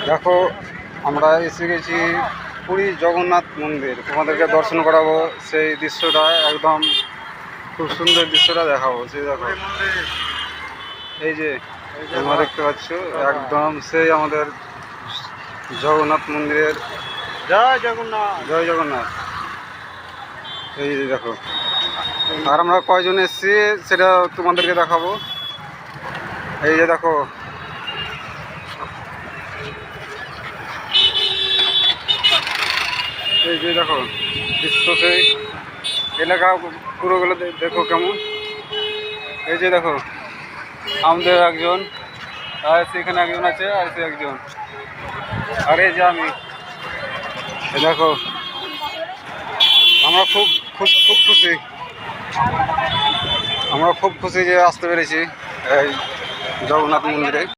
দেখো আমরা এসে গেছি পুরী জগন্নাথ মন্দির, তোমাদেরকে দর্শন করাবো। সেই দৃশ্যটা একদম খুব সুন্দর দৃশ্যটা দেখাবো। সেই দেখো এই যে তোমরা দেখতে পাচ্ছ একদম সেই আমাদের জগন্নাথ মন্দিরের। জয় জগন্নাথ। জয় জগন্নাথ। এই যে দেখো, আর আমরা কয়জন এসেছি সেটা তোমাদেরকে দেখাবো। এই যে দেখো, এই যে দেখো দৃশ্য, সেই এলাকা পুরোগুলো দেখো কেমন। এই যে দেখো আমাদের একজন, আর সেখানে একজন আছে, আর সে একজন, আর এই যে আমি। দেখো আমরা খুব খুব খুব খুশি, আমরা খুব খুশি যে আসতে পেরেছি এই জগন্নাথ মন্দিরে।